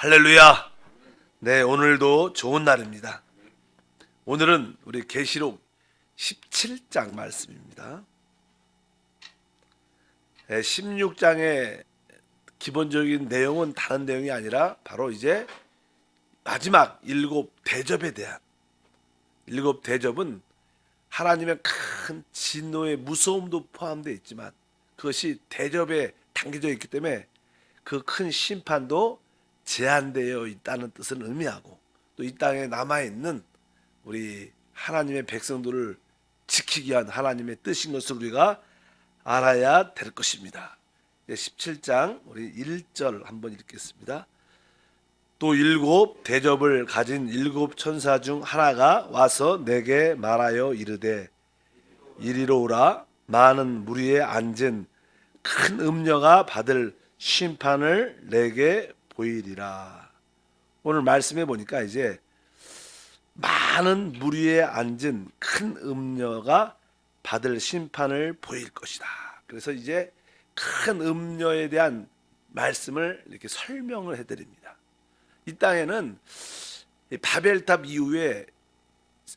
할렐루야. 네, 오늘도 좋은 날입니다. 오늘은 우리 계시록 17장 말씀입니다. 16장의 기본적인 내용은 다른 내용이 아니라 바로 이제 마지막 일곱 대접에 대한, 일곱 대접은 하나님의 큰 진노의 무서움도 포함되어 있지만 그것이 대접에 담겨져 있기 때문에 그 큰 심판도 제한되어 있다는 뜻을 의미하고, 또 이 땅에 남아있는 우리 하나님의 백성들을 지키기 위한 하나님의 뜻인 것을 우리가 알아야 될 것입니다. 17장 우리 1절 한번 읽겠습니다. 또 일곱 대접을 가진 일곱 천사 중 하나가 와서 내게 말하여 이르되 이리로 오라. 많은 무리에 앉은 큰 음녀가 받을 심판을 내게 보이리라. 오늘 말씀해 보니까 이제 많은 무리에 앉은 큰 음녀가 받을 심판을 보일 것이다. 그래서 이제 큰 음녀에 대한 말씀을 이렇게 설명을 해드립니다. 이 땅에는 바벨탑 이후에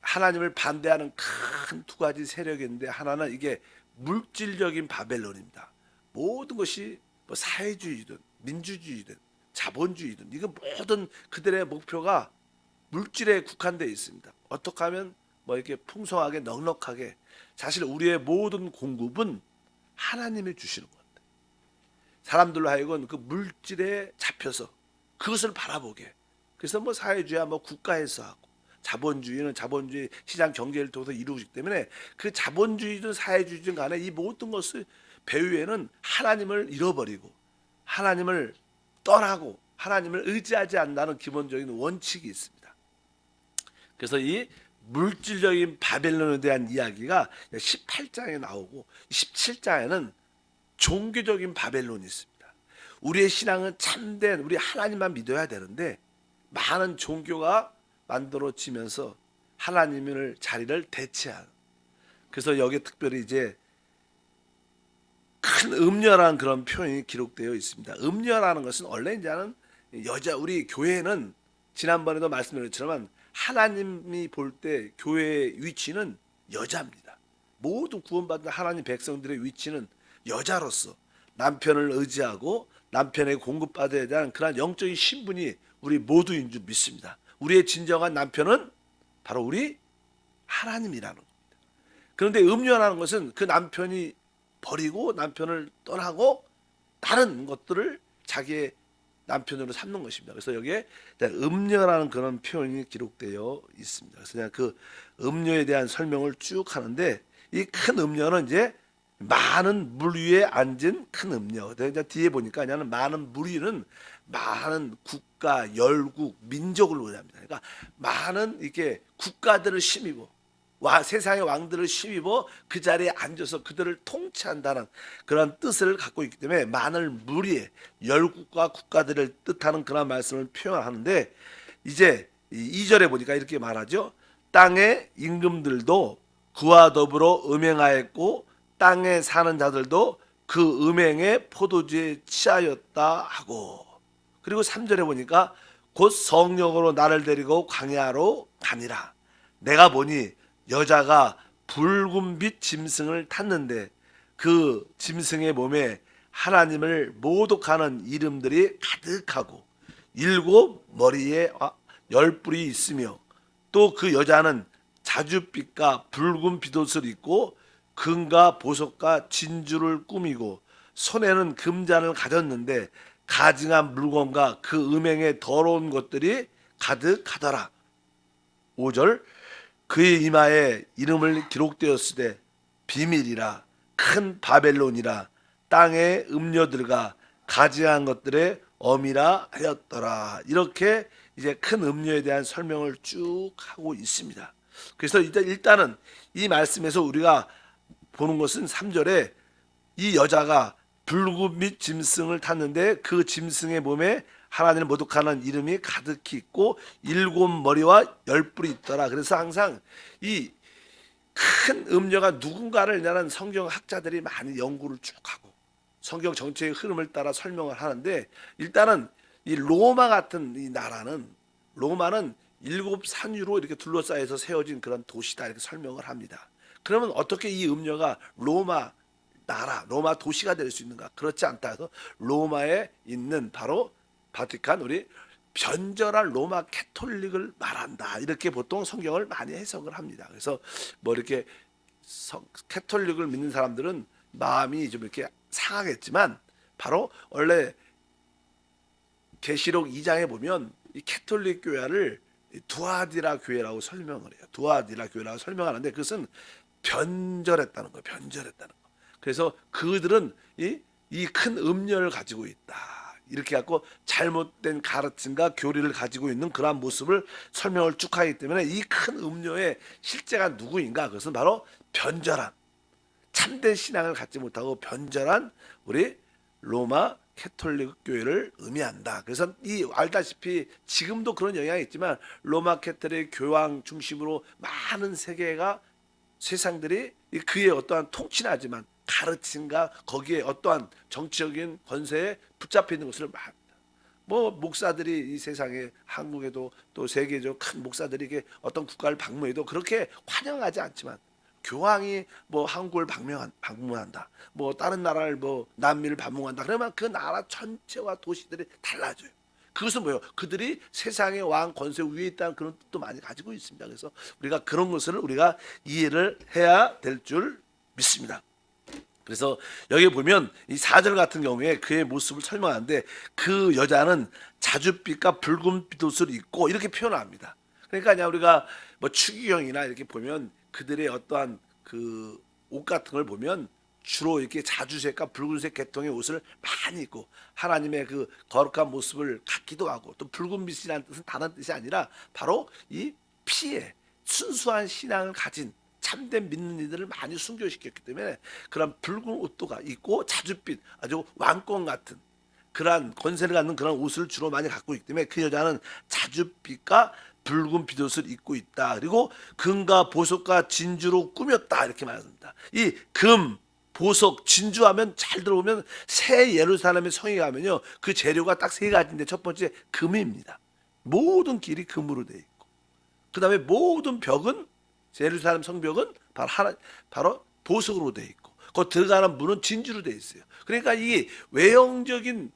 하나님을 반대하는 큰 두 가지 세력이 있는데, 하나는 이게 물질적인 바벨론입니다. 모든 것이 뭐 사회주의든 민주주의든 자본주의든 이거 모든 그들의 목표가 물질에 국한되어 있습니다. 어떻게 하면 뭐 이렇게 풍성하게 넉넉하게, 사실 우리의 모든 공급은 하나님이 주시는 건데 사람들로 하여금 그 물질에 잡혀서 그것을 바라보게, 그래서 뭐 사회주의야 뭐 국가에서 하고, 자본주의는 자본주의 시장 경제를 통해서 이루어지기 때문에 그 자본주의든 사회주의든 간에 이 모든 것을 배후에는 하나님을 잃어버리고 하나님을 떠나고 하나님을 의지하지 않는다는 기본적인 원칙이 있습니다. 그래서 이 물질적인 바벨론에 대한 이야기가 18장에 나오고 17장에는 종교적인 바벨론이 있습니다. 우리의 신앙은 참된 우리 하나님만 믿어야 되는데 많은 종교가 만들어지면서 하나님의 자리를 대체한, 그래서 여기에 특별히 이제 큰 음녀라는 그런 표현이 기록되어 있습니다. 음녀라는 것은 원래 이제는 여자, 우리 교회는 지난번에도 말씀드렸지만 하나님이 볼 때 교회의 위치는 여자입니다. 모든 구원받은 하나님 백성들의 위치는 여자로서 남편을 의지하고 남편에게 공급받아야 되는 그런 영적인 신분이 우리 모두인 줄 믿습니다. 우리의 진정한 남편은 바로 우리 하나님이라는 겁니다. 그런데 음녀라는 것은 그 남편이 버리고 남편을 떠나고 다른 것들을 자기의 남편으로 삼는 것입니다. 그래서 여기에 음녀라는 그런 표현이 기록되어 있습니다. 그래서 그냥 그 음녀에 대한 설명을 쭉 하는데, 이 큰 음녀는 이제 많은 물 위에 앉은 큰 음녀. 뒤에 보니까 그냥 많은 무리는 많은 국가, 열국, 민족을 의미합니다. 그러니까 많은 이렇게 국가들을 힘입어 세상의 왕들을 힘입어 그 자리에 앉아서 그들을 통치한다는 그런 뜻을 갖고 있기 때문에 많은 무리의 열국과 국가들을 뜻하는 그런 말씀을 표현하는데, 이제 2절에 보니까 이렇게 말하죠. 땅의 임금들도 그와 더불어 음행하였고 땅에 사는 자들도 그 음행의 포도주에 취하였다 하고, 그리고 3절에 보니까 곧 성령으로 나를 데리고 광야로 가니라. 내가 보니 여자가 붉은빛 짐승을 탔는데 그 짐승의 몸에 하나님을 모독하는 이름들이 가득하고 일곱 머리에 10뿔이 있으며, 또 그 여자는 자줏빛과 붉은 빗옷을 입고 금과 보석과 진주를 꾸미고 손에는 금잔을 가졌는데 가증한 물건과 그 음행의 더러운 것들이 가득하더라. 5절 그의 이마에 이름을 기록되었으되 비밀이라 큰 바벨론이라 땅의 음녀들과 가증한 것들의 어미라 하였더라. 이렇게 이제 큰 음녀에 대한 설명을 쭉 하고 있습니다. 그래서 일단은 이 말씀에서 우리가 보는 것은 3절에 이 여자가 붉은빛 짐승을 탔는데 그 짐승의 몸에 하나님을 모독하는 이름이 가득히 있고 일곱 머리와 10뿔이 있더라. 그래서 항상 이 큰 음녀가 누군가를 내는 성경 학자들이 많이 연구를 쭉 하고 성경 전체의 흐름을 따라 설명을 하는데, 일단은 이 로마 같은 이 나라는 로마는 일곱 산 위로 이렇게 둘러싸여서 세워진 그런 도시다 이렇게 설명을 합니다. 그러면 어떻게 이 음녀가 로마 나라, 로마 도시가 될 수 있는가? 그렇지 않다 해서 로마에 있는 바로 바티칸 우리 변절한 로마 캐톨릭을 말한다. 이렇게 보통 성경을 많이 해석을 합니다. 그래서 뭐 이렇게 캐톨릭을 믿는 사람들은 마음이 좀 이렇게 상하겠지만 바로 원래 계시록 2장에 보면 이 캐톨릭 교회를 두아디라 교회라고 설명을 해요. 두아디라 교회라고 설명하는데 그것은 변절했다는 거예요. 변절했다는 거. 그래서 그들은 이 큰 음녀를 가지고 있다. 이렇게 갖고 잘못된 가르침과 교리를 가지고 있는 그러한 모습을 설명을 쭉 하기 때문에 이 큰 음녀의 실제가 누구인가? 그것은 바로 변절한 참된 신앙을 갖지 못하고 변절한 우리 로마 캐톨릭 교회를 의미한다. 그래서 이 알다시피 지금도 그런 영향이 있지만 로마 캐톨릭 교황 중심으로 많은 세상들이 그의 어떠한 통치하지만 가르침과 거기에 어떠한 정치적인 권세에 붙잡혀 있는 것을 말합니다. 뭐 목사들이 이 세상에 한국에도 또 세계적 큰 목사들이 이게 어떤 국가를 방문해도 그렇게 환영하지 않지만 교황이 뭐 한국을 방문한다. 뭐 다른 나라를 뭐 남미를 방문한다. 그러면 그 나라 전체와 도시들이 달라져요. 그것은 뭐예요? 그들이 세상의 왕 권세 위에 있다는 그런 뜻도 많이 가지고 있습니다. 그래서 우리가 그런 것을 우리가 이해를 해야 될 줄 믿습니다. 그래서 여기 보면 이 4절 같은 경우에 그의 모습을 설명하는데 그 여자는 자줏빛과 붉은 빛옷을 입고 이렇게 표현합니다. 그러니까 우리가 뭐 추기경이나 이렇게 보면 그들의 어떠한 그 옷 같은 걸 보면 주로 이렇게 자주색과 붉은색 계통의 옷을 많이 입고 하나님의 그 거룩한 모습을 갖기도 하고 또 붉은 빛이라는 뜻은 다른 뜻이 아니라 바로 이 피에 순수한 신앙을 가진 참된 믿는 이들을 많이 순교시켰기 때문에 그런 붉은 옷도 있고 자줏빛 아주 왕권 같은 그러한 권세를 갖는 그런 옷을 주로 많이 갖고 있기 때문에 그 여자는 자줏빛과 붉은 빛옷을 입고 있다. 그리고 금과 보석과 진주로 꾸몄다 이렇게 말합니다. 이 금, 보석, 진주하면 잘 들어보면 새 예루살렘의 성에 가면요 그 재료가 딱 세 가지인데 첫 번째 금입니다. 모든 길이 금으로 되어 있고 그 다음에 모든 벽은 예루살렘 성벽은 바로 보석으로 되어 있고 그 들어가는 문은 진주로 되어 있어요. 그러니까 이 외형적인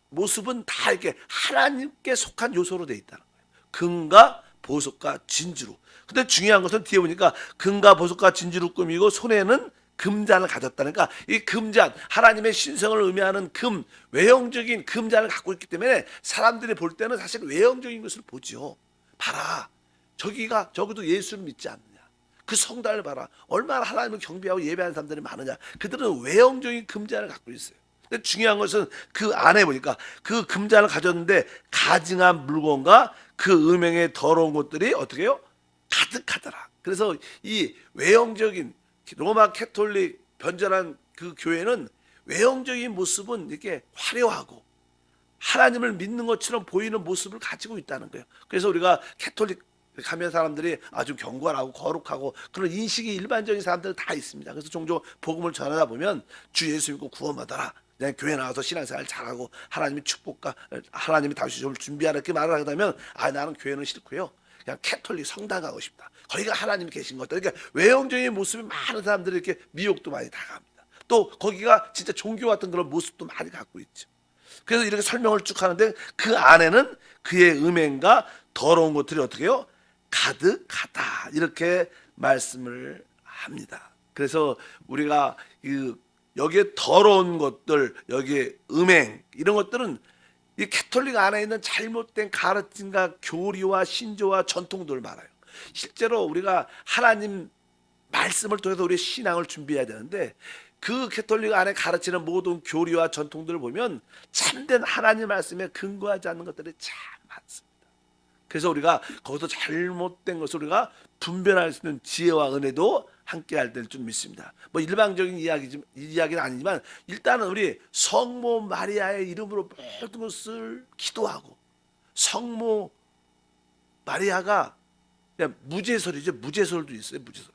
모습은 다 이렇게 하나님께 속한 요소로 되어 있다는 거예요. 금과 보석과 진주로. 근데 중요한 것은 뒤에 보니까 금과 보석과 진주로 꾸미고 손에는 금잔을 가졌다니까 이 금잔 하나님의 신성을 의미하는 금 외형적인 금잔을 갖고 있기 때문에 사람들이 볼 때는 사실 외형적인 것을 보죠. 봐라 저기도 예수를 믿지 않느냐 그 성당을 봐라 얼마나 하나님을 경배하고 예배하는 사람들이 많으냐 그들은 외형적인 금잔을 갖고 있어요. 근데 중요한 것은 그 안에 보니까 그 금잔을 가졌는데 가증한 물건과 그 음행의 더러운 것들이 어떻게 해요? 가득하더라. 그래서 이 외형적인 로마 캐톨릭 변절한 그 교회는 외형적인 모습은 이렇게 화려하고 하나님을 믿는 것처럼 보이는 모습을 가지고 있다는 거예요. 그래서 우리가 캐톨릭 가면 사람들이 아주 경건하고 거룩하고 그런 인식이 일반적인 사람들은 다 있습니다. 그래서 종종 복음을 전하다 보면 주 예수 믿고 구원받아라. 그냥 교회 나와서 신앙생활 잘하고 하나님의 축복과 하나님이 다시 좀 준비하라 이렇게 말을 하게 되면 나는 교회는 싫고요. 그냥 캐톨릭 성당 가고 싶다. 거기가 하나님이 계신 것 같다. 그러니까 외형적인 모습이 많은 사람들이 이렇게 미혹도 많이 당합니다. 또 거기가 진짜 종교 같은 그런 모습도 많이 갖고 있죠. 그래서 이렇게 설명을 쭉 하는데 그 안에는 그의 음행과 더러운 것들이 어떻게 해요? 가득하다 이렇게 말씀을 합니다. 그래서 우리가 여기에 더러운 것들, 여기에 음행 이런 것들은 이 캐톨릭 안에 있는 잘못된 가르침과 교리와 신조와 전통들을 말해요. 실제로 우리가 하나님 말씀을 통해서 우리의 신앙을 준비해야 되는데 그 캐톨릭 안에 가르치는 모든 교리와 전통들을 보면 참된 하나님 말씀에 근거하지 않는 것들이 참 많습니다. 그래서 우리가 거기서 잘못된 것을 우리가 분별할 수 있는 지혜와 은혜도 함께 할 줄 믿습니다. 뭐 일방적인 이야기는 아니지만 일단은 우리 성모 마리아의 이름으로 모든 것을 기도하고 성모 마리아가 그냥 무제설이죠. 무제설도 있어요. 무제설.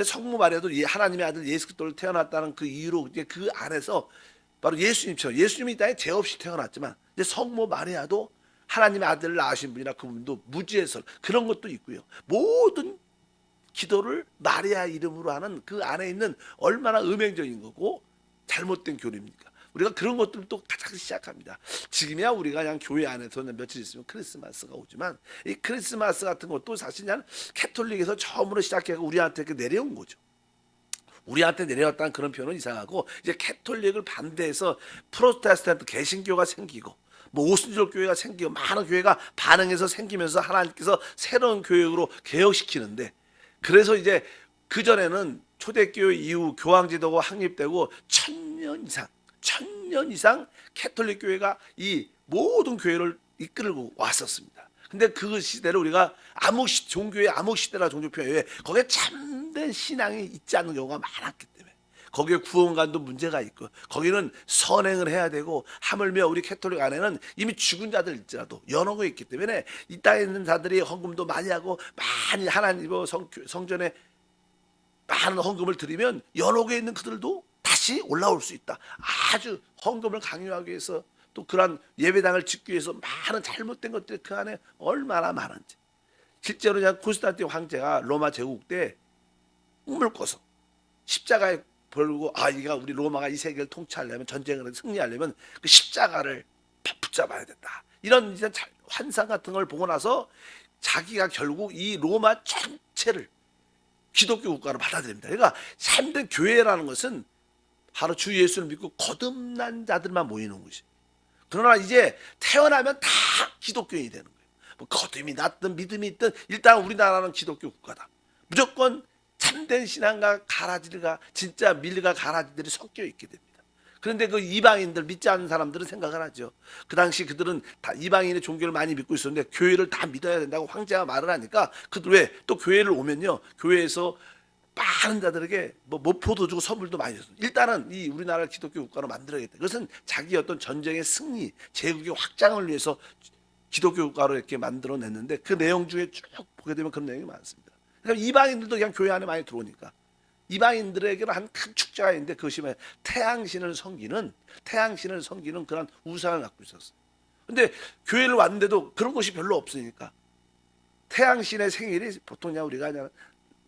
성모 마리아도 하나님의 아들 예수 그리스도를 태어났다는 그 이유로 이제 그 안에서 바로 예수님처럼, 예수님이 이 땅에 죄 없이 태어났지만 이제 성모 마리아도 하나님의 아들을 낳으신 분이라 그분도 무지에서 그런 것도 있고요. 모든 기도를 마리아 이름으로 하는 그 안에 있는 얼마나 음행적인 거고 잘못된 교리입니까? 우리가 그런 것들을 또 가장 시작합니다. 지금이야 우리가 그냥 교회 안에서는 며칠 있으면 크리스마스가 오지만 이 크리스마스 같은 것도 사실 그냥 캐톨릭에서 처음으로 시작해서 우리한테 이렇게 내려온 거죠. 우리한테 내려왔다는 그런 표현은 이상하고 이제 캐톨릭을 반대해서 프로테스탄트 개신교가 생기고 뭐 오순절 교회가 생기고 많은 교회가 반응해서 생기면서 하나님께서 새로운 교육으로 개혁시키는데 그래서 이제 그전에는 초대교회 이후 교황제도가 확립되고 천년 이상 캐톨릭 교회가 이 모든 교회를 이끌고 왔었습니다. 근데 그 시대를 우리가 종교의 암흑 시대라 종교 표현에 거기에 참된 신앙이 있지 않는 경우가 많았기 때문에 거기에 구원관도 문제가 있고 거기는 선행을 해야 되고 하물며 우리 캐톨릭 안에는 이미 죽은 자들 있더라도 연옥에 있기 때문에 이 땅에 있는 자들이 헌금도 많이 하고 많이 하나님 성전에 많은 헌금을 드리면 연옥에 있는 그들도 다시 올라올 수 있다. 아주 헌금을 강요하기 위해서 또 그런 예배당을 짓기 위해서 많은 잘못된 것들이 그 안에 얼마나 많은지. 실제로 그냥 콘스탄틴 황제가 로마 제국 때 꿈을 꿔서 십자가에 벌고 이가 우리 로마가 이 세계를 통치하려면 전쟁을 승리하려면 그 십자가를 붙잡아야 된다. 이런 이제 환상 같은 걸 보고 나서 자기가 결국 이 로마 전체를 기독교 국가로 받아들입니다. 그러니까 참된 교회라는 것은 바로 주 예수를 믿고 거듭난 자들만 모이는 것이. 그러나 이제 태어나면 다 기독교인이 되는 거예요. 뭐 거듭이 났든 믿음이 있든 일단 우리나라는 기독교 국가다. 무조건 참된 신앙과 가라지가 진짜 밀과 가라지들이 섞여 있게 됩니다. 그런데 그 이방인들 믿지 않는 사람들은 생각을 하죠. 그 당시 그들은 다 이방인의 종교를 많이 믿고 있었는데 교회를 다 믿어야 된다고 황제가 말을 하니까 그들 왜 또 교회를 오면요 교회에서 많은 자들에게 뭐 모포도 주고 선물도 많이 줬어요. 일단은 이 우리나라를 기독교 국가로 만들어야겠다. 그것은 자기 어떤 전쟁의 승리, 제국의 확장을 위해서 기독교 국가로 이렇게 만들어냈는데 그 내용 중에 쭉 보게 되면 그런 내용이 많습니다. 그러니까 이방인들도 그냥 교회 안에 많이 들어오니까 이방인들에게는 한 큰 축제가 있는데 그것이 태양신을 섬기는 그런 우상을 갖고 있었어요. 근데 교회를 왔는데도 그런 것이 별로 없으니까 태양신의 생일이 보통 그냥 우리가 그냥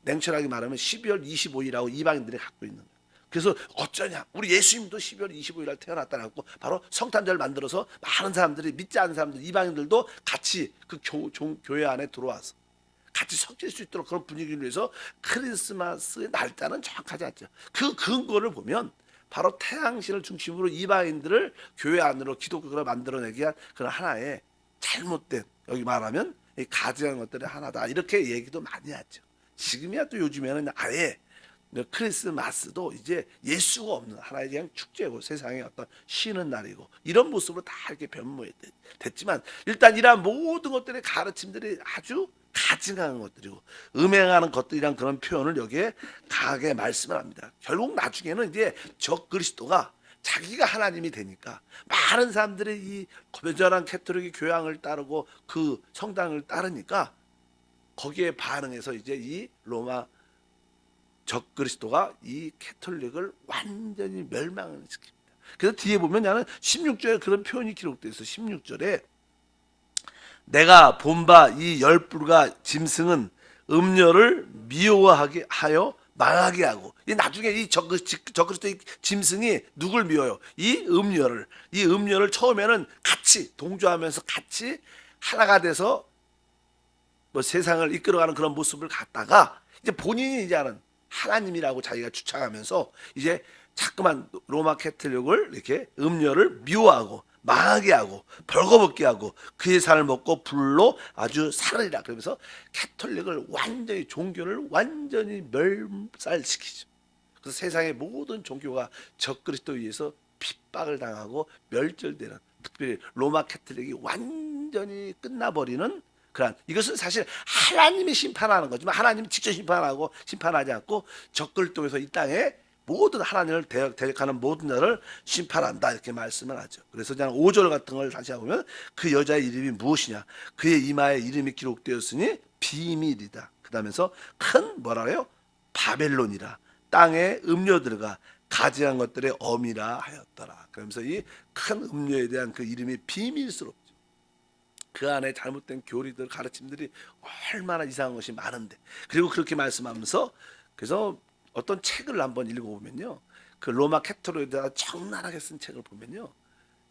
냉철하게 말하면 12월 25일이라고 이방인들이 갖고 있는 거예요. 그래서 어쩌냐 우리 예수님도 12월 25일 날 태어났다고 바로 성탄절을 만들어서 많은 사람들이 믿지 않는 사람들 이방인들도 같이 그 교회 안에 들어와서 같이 섞일 수 있도록 그런 분위기를 위해서 크리스마스의 날짜는 정확하지 않죠. 그 근거를 보면 바로 태양신을 중심으로 이방인들을 교회 안으로 기독교를 만들어내기 위한 그런 하나의 잘못된 여기 말하면 가증한 것들이 하나다 이렇게 얘기도 많이 하죠. 지금이야 또 요즘에는 아예 크리스마스도 이제 예수가 없는 하나의 그냥 축제고 세상의 어떤 쉬는 날이고 이런 모습으로 다 이렇게 변모됐지만 일단 이러한 모든 것들의 가르침들이 아주 가증한 것들이고 음행하는 것들이란 그런 표현을 여기에 강하게 말씀을 합니다. 결국 나중에는 이제 적 그리스도가 자기가 하나님이 되니까 많은 사람들이 이 거저한 캐톨릭의 교양을 따르고 그 성당을 따르니까 거기에 반응해서 이제 이 로마 적 그리스도가 이 캐톨릭을 완전히 멸망을 시킵니다. 그래서 뒤에 보면 나는 16절에 그런 표현이 기록되어 있어. 16절에 내가 본 바 이 열불과 짐승은 음녀를 미워하게 하여 망하게 하고 이 나중에 이 적그리스도의 짐승이 누굴 미워요? 이 음녀를 처음에는 같이 동조하면서 같이 하나가 돼서 뭐 세상을 이끌어가는 그런 모습을 갖다가 이제 본인이 이제 하는 하나님이라고 자기가 주창하면서 이제 자꾸만 로마 캐톨릭을 이렇게 음녀를 미워하고 망하게 하고 벌거벗게 하고 그의 살을 먹고 불로 아주 살으리라. 그러면서 캐톨릭을 완전히 종교를 완전히 멸살시키죠. 그래서 세상의 모든 종교가 적그리스도에 의해서 핍박을 당하고 멸절되는 특별히 로마 캐톨릭이 완전히 끝나버리는 그런 이것은 사실 하나님이 심판하는 거지만 하나님이 직접 심판하지 않고 적그리스도에서 이 땅에 모든 하나님을 대적하는 모든 자를 심판한다 이렇게 말씀을 하죠. 그래서 그냥 5절 같은 걸 다시 해보면 그 여자의 이름이 무엇이냐 그의 이마에 이름이 기록되었으니 비밀이다. 그 다음에서 큰 뭐라 그래요? 바벨론이라 땅의 음녀들과 가증한 것들의 엄이라 하였더라. 그러면서 이 큰 음료에 대한 그 이름이 비밀스럽죠. 그 안에 잘못된 교리들, 가르침들이 얼마나 이상한 것이 많은데, 그리고 그렇게 말씀하면서, 그래서 어떤 책을 한번 읽어보면요, 그 로마 캐토릭에다 적나라하게 쓴 책을 보면요,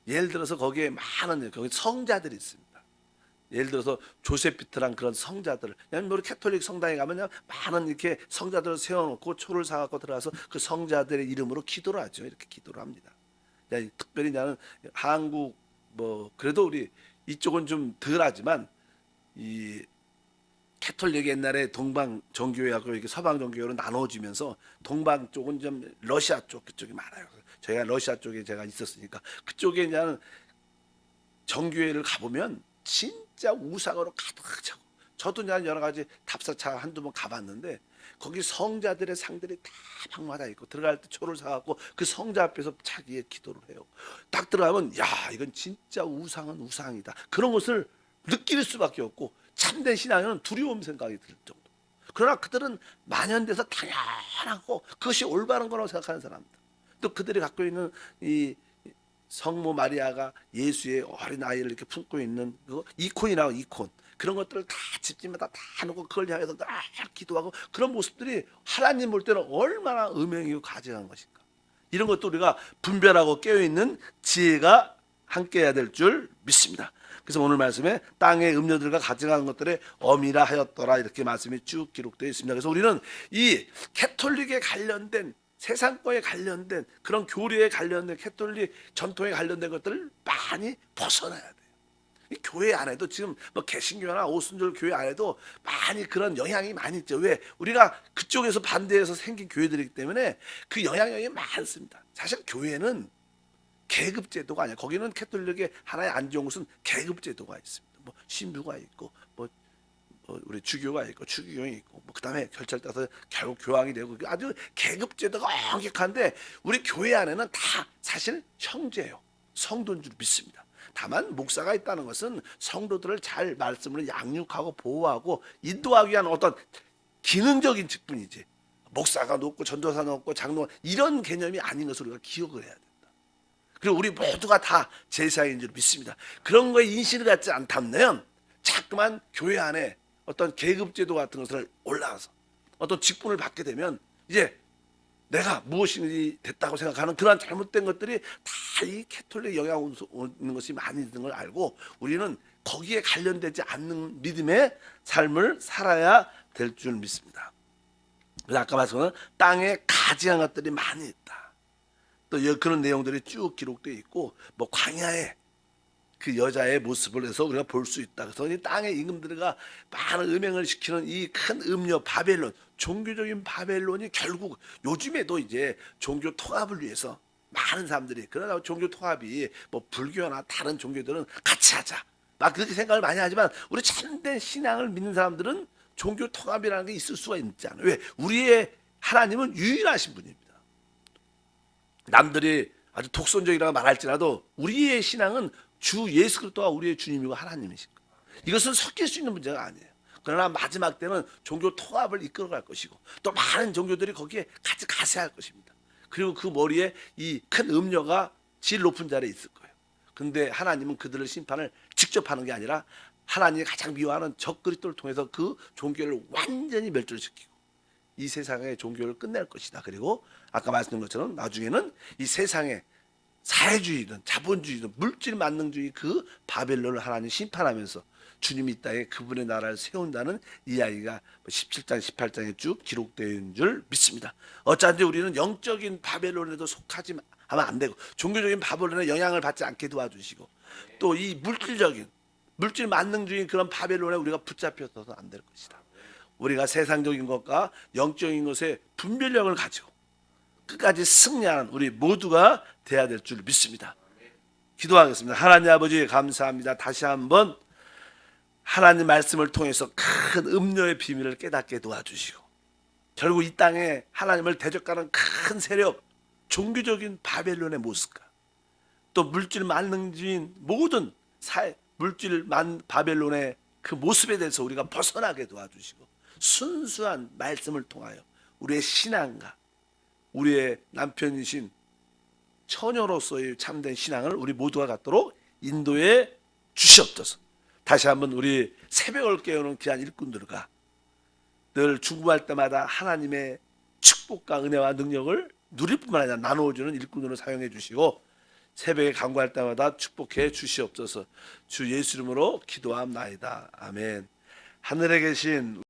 예를 들어서 거기에 많은 거기 성자들이 있습니다. 예를 들어서 조세피트란 그런 성자들, 우리 캐톨릭 성당에 가면 많은 이렇게 성자들을 세워놓고 초를 사갖고 들어가서 그 성자들의 이름으로 기도를 하죠. 이렇게 기도를 합니다. 특별히 나는 한국 뭐 그래도 우리 이쪽은 좀 덜하지만, 이 캐톨릭 옛날에 동방 정교회하고 이렇게 서방 정교회로 나눠지면서 동방 쪽은 좀 러시아 쪽 그쪽이 많아요. 저희가 러시아 쪽에 제가 있었으니까 그쪽에 이제는 정교회를 가보면 진짜 우상으로 가득 차고, 저도 이제 여러 가지 답사차 한두 번 가봤는데 거기 성자들의 상들이 다 방마다 있고, 들어갈 때 초를 사갖고 그 성자 앞에서 자기의 기도를 해요. 딱 들어가면 야, 이건 진짜 우상은 우상이다, 그런 것을 느낄 수밖에 없고, 참된 신앙에는 두려움 생각이 들 정도. 그러나 그들은 만연돼서 당연하고 그것이 올바른 거라고 생각하는 사람들, 또 그들이 갖고 있는 이 성모 마리아가 예수의 어린 아이를 이렇게 품고 있는 그 이콘이라고, 이콘, 그런 것들을 다 집집마다 다 놓고 그걸 향해서 늘 기도하고, 그런 모습들이 하나님 볼 때는 얼마나 음행이고 가증한 것인가. 이런 것도 우리가 분별하고 깨어있는 지혜가 함께해야 될 줄 믿습니다. 그래서 오늘 말씀에 땅의 음료들과 가증한 것들의 엄이라 하였더라, 이렇게 말씀이 쭉 기록되어 있습니다. 그래서 우리는 이 캐톨릭에 관련된, 세상 거에 관련된 그런 교리에 관련된, 캐톨릭 전통에 관련된 것들을 많이 벗어나야 돼요. 이 교회 안에도 지금 뭐 개신교나 오순절 교회 안에도 많이 그런 영향이 많이 있죠. 왜? 우리가 그쪽에서 반대해서 생긴 교회들이기 때문에 그 영향력이 많습니다. 사실 교회는 계급 제도가 아니야. 거기는 캐톨릭의 하나의 안 좋은 것은 계급 제도가 있습니다. 뭐 신부가 있고, 뭐 우리 주교가 있고, 추기경이 있고, 뭐 그다음에 결절 따서 결국 교황이 되고, 아주 계급 제도가 엄격한데 우리 교회 안에는 다 사실 형제예요. 성도인 줄 믿습니다. 다만 목사가 있다는 것은 성도들을 잘 말씀으로 양육하고 보호하고 인도하기 위한 어떤 기능적인 직분이지, 목사가 높고 전도사가 높고 장로, 이런 개념이 아닌 것을 우리가 기억을 해야 된다. 그리고 우리 모두가 다 제사인 줄 믿습니다. 그런 거에 인식을 갖지 않다면 자꾸만 교회 안에 어떤 계급제도 같은 것을 올라와서 어떤 직분을 받게 되면 이제 내가 무엇이 됐다고 생각하는 그런 잘못된 것들이 다 이 캐톨릭 영향을 오는 것이 많이 있는 걸 알고, 우리는 거기에 관련되지 않는 믿음의 삶을 살아야 될 줄 믿습니다. 그래서 아까 말씀한 땅에 가증한 것들이 많이 있다. 또 그런 내용들이 쭉 기록되어 있고, 뭐 광야에 그 여자의 모습을 해서 우리가 볼 수 있다. 그래서 이 땅의 임금들과 많은 음행을 시키는 이 큰 음녀 바벨론, 종교적인 바벨론이 결국 요즘에도 이제 종교 통합을 위해서 많은 사람들이, 그러나 종교 통합이 뭐 불교나 다른 종교들은 같이 하자, 막 그렇게 생각을 많이 하지만 우리 참된 신앙을 믿는 사람들은 종교 통합이라는 게 있을 수가 있지 않아요. 왜? 우리의 하나님은 유일하신 분입니다. 남들이 아주 독선적이라고 말할지라도 우리의 신앙은 주 예수 그리스도가 우리의 주님이고 하나님이십니다. 이것은 섞일 수 있는 문제가 아니에요. 그러나 마지막 때는 종교 통합을 이끌어갈 것이고, 또 많은 종교들이 거기에 같이 가세할 것입니다. 그리고 그 머리에 이 큰 음녀가 제일 높은 자리에 있을 거예요. 근데 하나님은 그들을 심판을 직접 하는 게 아니라 하나님이 가장 미워하는 적그리스도를 통해서 그 종교를 완전히 멸절시키고 이 세상의 종교를 끝낼 것이다. 그리고 아까 말씀드린 것처럼 나중에는 이 세상의 사회주의든 자본주의든 물질 만능주의 그 바벨론을 하나님 심판하면서 주님이 이 땅에 그분의 나라를 세운다는 이야기가 17장 18장에 쭉 기록되어 있는 줄 믿습니다. 어차피 우리는 영적인 바벨론에도 속하지 하면 안 되고, 종교적인 바벨론에 영향을 받지 않게 도와주시고, 또 이 물질 만능주의 그런 바벨론에 우리가 붙잡혀서는 안 될 것이다. 우리가 세상적인 것과 영적인 것에 분별력을 가지고 끝까지 승리하는 우리 모두가 돼야 될 줄 믿습니다. 기도하겠습니다. 하나님 아버지 감사합니다. 다시 한번 하나님 말씀을 통해서 큰 음료의 비밀을 깨닫게 도와주시고, 결국 이 땅에 하나님을 대적하는 큰 세력, 종교적인 바벨론의 모습과 또 물질 만능주의인 모든 물질 바벨론의 그 모습에 대해서 우리가 벗어나게 도와주시고, 순수한 말씀을 통하여 우리의 신앙과 우리의 남편이신 처녀로서의 참된 신앙을 우리 모두가 갖도록 인도해 주시옵소서. 다시 한번 우리 새벽을 깨우는 귀한 일꾼들과 늘 중보할 때마다 하나님의 축복과 은혜와 능력을 누릴 뿐만 아니라 나누어주는 일꾼으로 사용해 주시고 새벽에 간구할 때마다 축복해 주시옵소서. 주 예수 이름으로 기도함나이다. 아멘. 하늘에 계신